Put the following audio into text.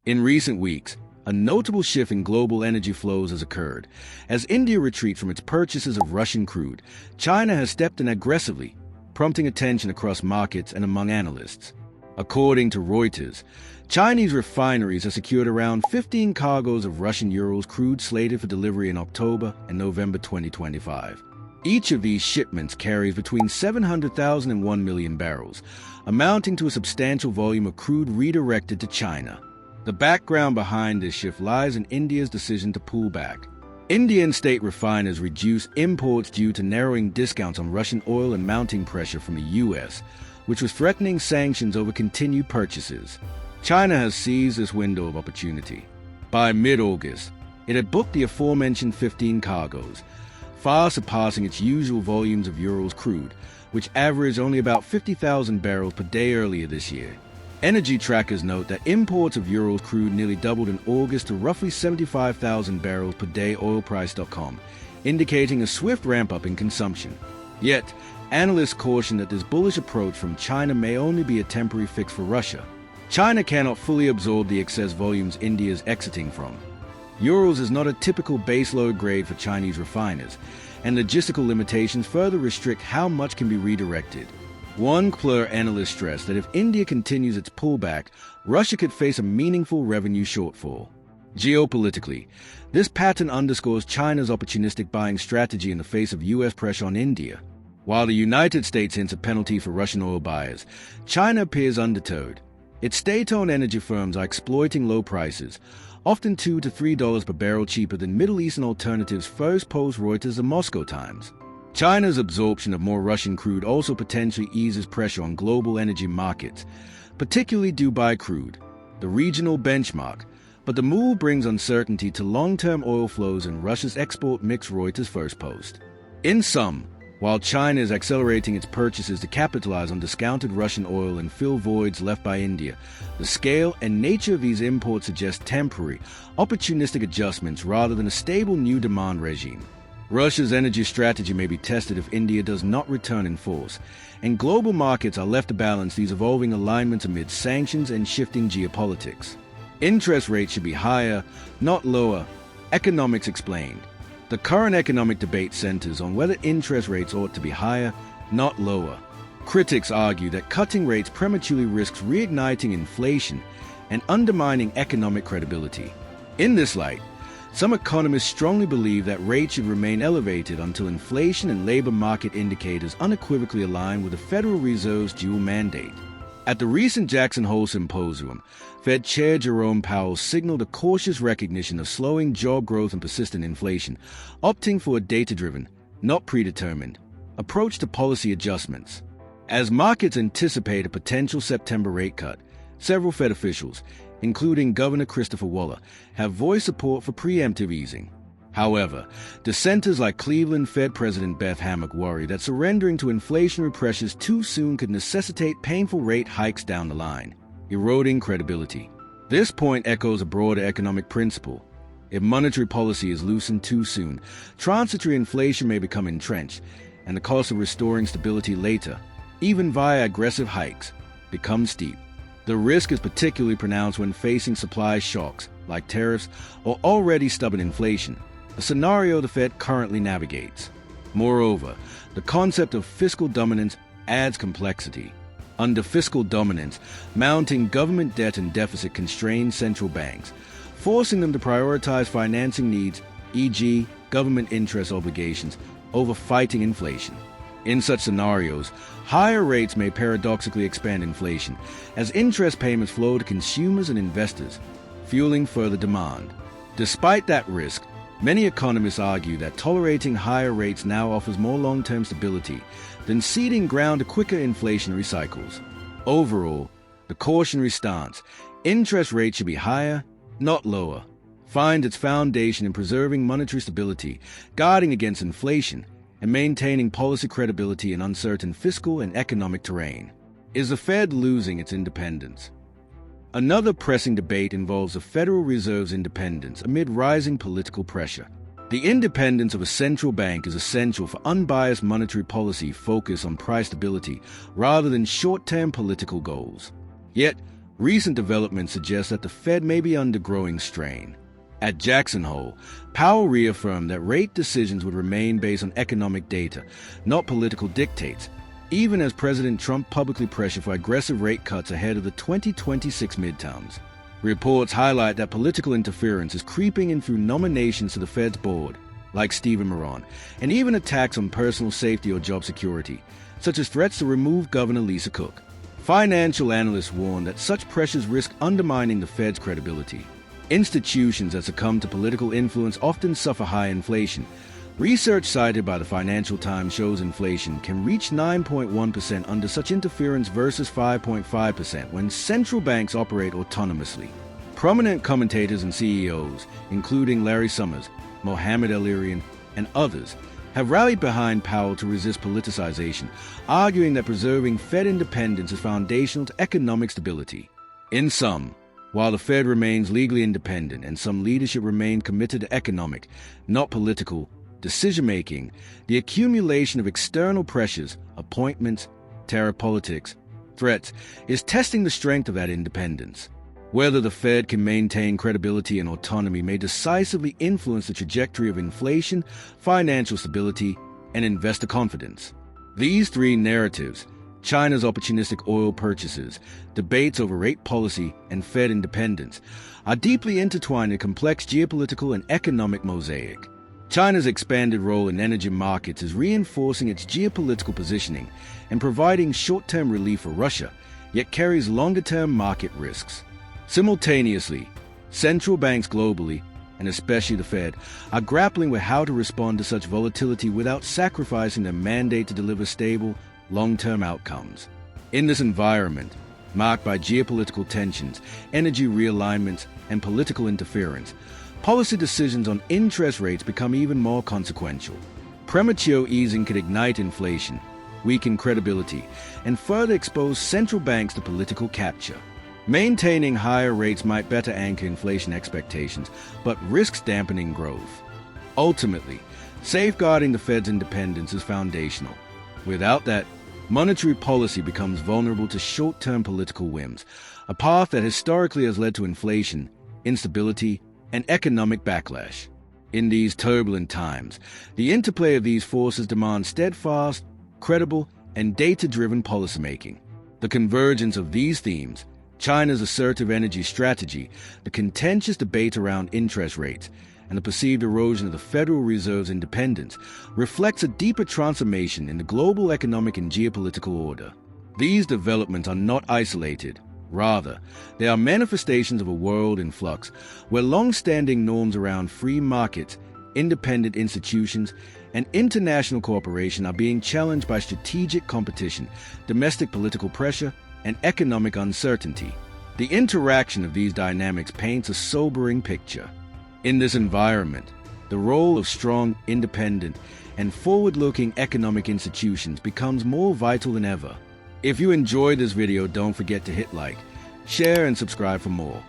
In recent weeks, a notable shift in global energy flows has occurred. As India retreats from its purchases of Russian crude, China has stepped in aggressively, prompting attention across markets and among analysts. According to Reuters, Chinese refineries have secured around 15 cargoes of Russian Urals crude slated for delivery in October and November 2025. Each of these shipments carries between 700,000 and 1 million barrels, amounting to a substantial volume of crude redirected to China. The background behind this shift lies in India's decision to pull back. Indian state refiners reduced imports due to narrowing discounts on Russian oil and mounting pressure from the U.S., which was threatening sanctions over continued purchases. China has seized this window of opportunity. By mid-August, it had booked the aforementioned 15 cargoes, far surpassing its usual volumes of Urals crude, which averaged only about 50,000 barrels per day earlier this year. Energy trackers note that imports of Urals crude nearly doubled in August to roughly 75,000 barrels per day, oilprice.com, indicating a swift ramp-up in consumption. Yet, analysts caution that this bullish approach from China may only be a temporary fix for Russia. China cannot fully absorb the excess volumes India is exiting from. Urals is not a typical baseload grade for Chinese refiners, and logistical limitations further restrict how much can be redirected. One clear analyst stressed that if India continues its pullback, Russia could face a meaningful revenue shortfall. Geopolitically, this pattern underscores China's opportunistic buying strategy in the face of U.S. pressure on India. While the United States hints a penalty for Russian oil buyers, China appears undeterred. Its state-owned energy firms are exploiting low prices, often $2 to $3 per barrel cheaper than Middle Eastern alternatives, first post Reuters The Moscow Times. China's absorption of more Russian crude also potentially eases pressure on global energy markets, particularly Dubai crude, the regional benchmark, but the move brings uncertainty to long-term oil flows in Russia's export mix, Reuters first post. In sum, while China is accelerating its purchases to capitalize on discounted Russian oil and fill voids left by India, the scale and nature of these imports suggest temporary, opportunistic adjustments rather than a stable new demand regime. Russia's energy strategy may be tested if India does not return in force, and global markets are left to balance these evolving alignments amid sanctions and shifting geopolitics. Interest rates should be higher, not lower, economics explained. The current economic debate centers on whether interest rates ought to be higher, not lower. Critics argue that cutting rates prematurely risks reigniting inflation and undermining economic credibility. In this light, some economists strongly believe that rates should remain elevated until inflation and labor market indicators unequivocally align with the Federal Reserve's dual mandate. At the recent Jackson Hole Symposium, Fed Chair Jerome Powell signaled a cautious recognition of slowing job growth and persistent inflation, opting for a data-driven, not predetermined, approach to policy adjustments. As markets anticipate a potential September rate cut, several Fed officials, including Governor Christopher Waller, have voiced support for preemptive easing. However, dissenters like Cleveland Fed President Beth Hammack worry that surrendering to inflationary pressures too soon could necessitate painful rate hikes down the line, eroding credibility. This point echoes a broader economic principle. If monetary policy is loosened too soon, transitory inflation may become entrenched, and the cost of restoring stability later, even via aggressive hikes, becomes steep. The risk is particularly pronounced when facing supply shocks, like tariffs or already stubborn inflation, a scenario the Fed currently navigates. Moreover, the concept of fiscal dominance adds complexity. Under fiscal dominance, mounting government debt and deficit constrains central banks, forcing them to prioritize financing needs, e.g., government interest obligations, over fighting inflation. In such scenarios, higher rates may paradoxically expand inflation, as interest payments flow to consumers and investors, fueling further demand. Despite that risk, many economists argue that tolerating higher rates now offers more long-term stability than ceding ground to quicker inflationary cycles. Overall, the cautionary stance, interest rates should be higher, not lower, finds its foundation in preserving monetary stability, guarding against inflation, and maintaining policy credibility in uncertain fiscal and economic terrain. Is the Fed losing its independence? Another pressing debate involves the Federal Reserve's independence amid rising political pressure. The independence of a central bank is essential for unbiased monetary policy focused on price stability rather than short-term political goals. Yet, Recent developments suggest that the Fed may be under growing strain. At Jackson Hole, Powell reaffirmed that rate decisions would remain based on economic data, not political dictates, even as President Trump publicly pressured for aggressive rate cuts ahead of the 2026 midterms. Reports highlight that political interference is creeping in through nominations to the Fed's board, like Stephen Moran, and even attacks on personal safety or job security, such as threats to remove Governor Lisa Cook. Financial analysts warn that such pressures risk undermining the Fed's credibility. Institutions that succumb to political influence often suffer high inflation. Research cited by the Financial Times shows inflation can reach 9.1% under such interference versus 5.5% when central banks operate autonomously. Prominent commentators and CEOs, including Larry Summers, Mohamed El-Erian, and others, have rallied behind Powell to resist politicization, arguing that preserving Fed independence is foundational to economic stability. In sum, while the Fed remains legally independent and some leadership remain committed to economic, not political, decision-making, the accumulation of external pressures, appointments, terror politics, threats, is testing the strength of that independence. Whether the Fed can maintain credibility and autonomy may decisively influence the trajectory of inflation, financial stability, and investor confidence. These three narratives, China's opportunistic oil purchases, debates over rate policy, and Fed independence, are deeply intertwined in a complex geopolitical and economic mosaic. China's expanded role in energy markets is reinforcing its geopolitical positioning and providing short-term relief for Russia, yet carries longer-term market risks. Simultaneously, central banks globally, and especially the Fed, are grappling with how to respond to such volatility without sacrificing their mandate to deliver stable, long-term outcomes. In this environment, marked by geopolitical tensions, energy realignments, and political interference, policy decisions on interest rates become even more consequential. Premature easing could ignite inflation, weaken credibility, and further expose central banks to political capture. Maintaining higher rates might better anchor inflation expectations, but risks dampening growth. Ultimately, safeguarding the Fed's independence is foundational. Without that, monetary policy becomes vulnerable to short-term political whims, a path that historically has led to inflation, instability, and economic backlash. In these turbulent times, the interplay of these forces demands steadfast, credible, and data-driven policymaking. The convergence of these themes, China's assertive energy strategy, the contentious debate around interest rates, and the perceived erosion of the Federal Reserve's independence, reflects a deeper transformation in the global economic and geopolitical order. These developments are not isolated. Rather, they are manifestations of a world in flux, where long-standing norms around free markets, independent institutions, and international cooperation are being challenged by strategic competition, domestic political pressure, and economic uncertainty. The interaction of these dynamics paints a sobering picture. In this environment, the role of strong, independent, and forward-looking economic institutions becomes more vital than ever. If you enjoyed this video, don't forget to hit like, share, and subscribe for more.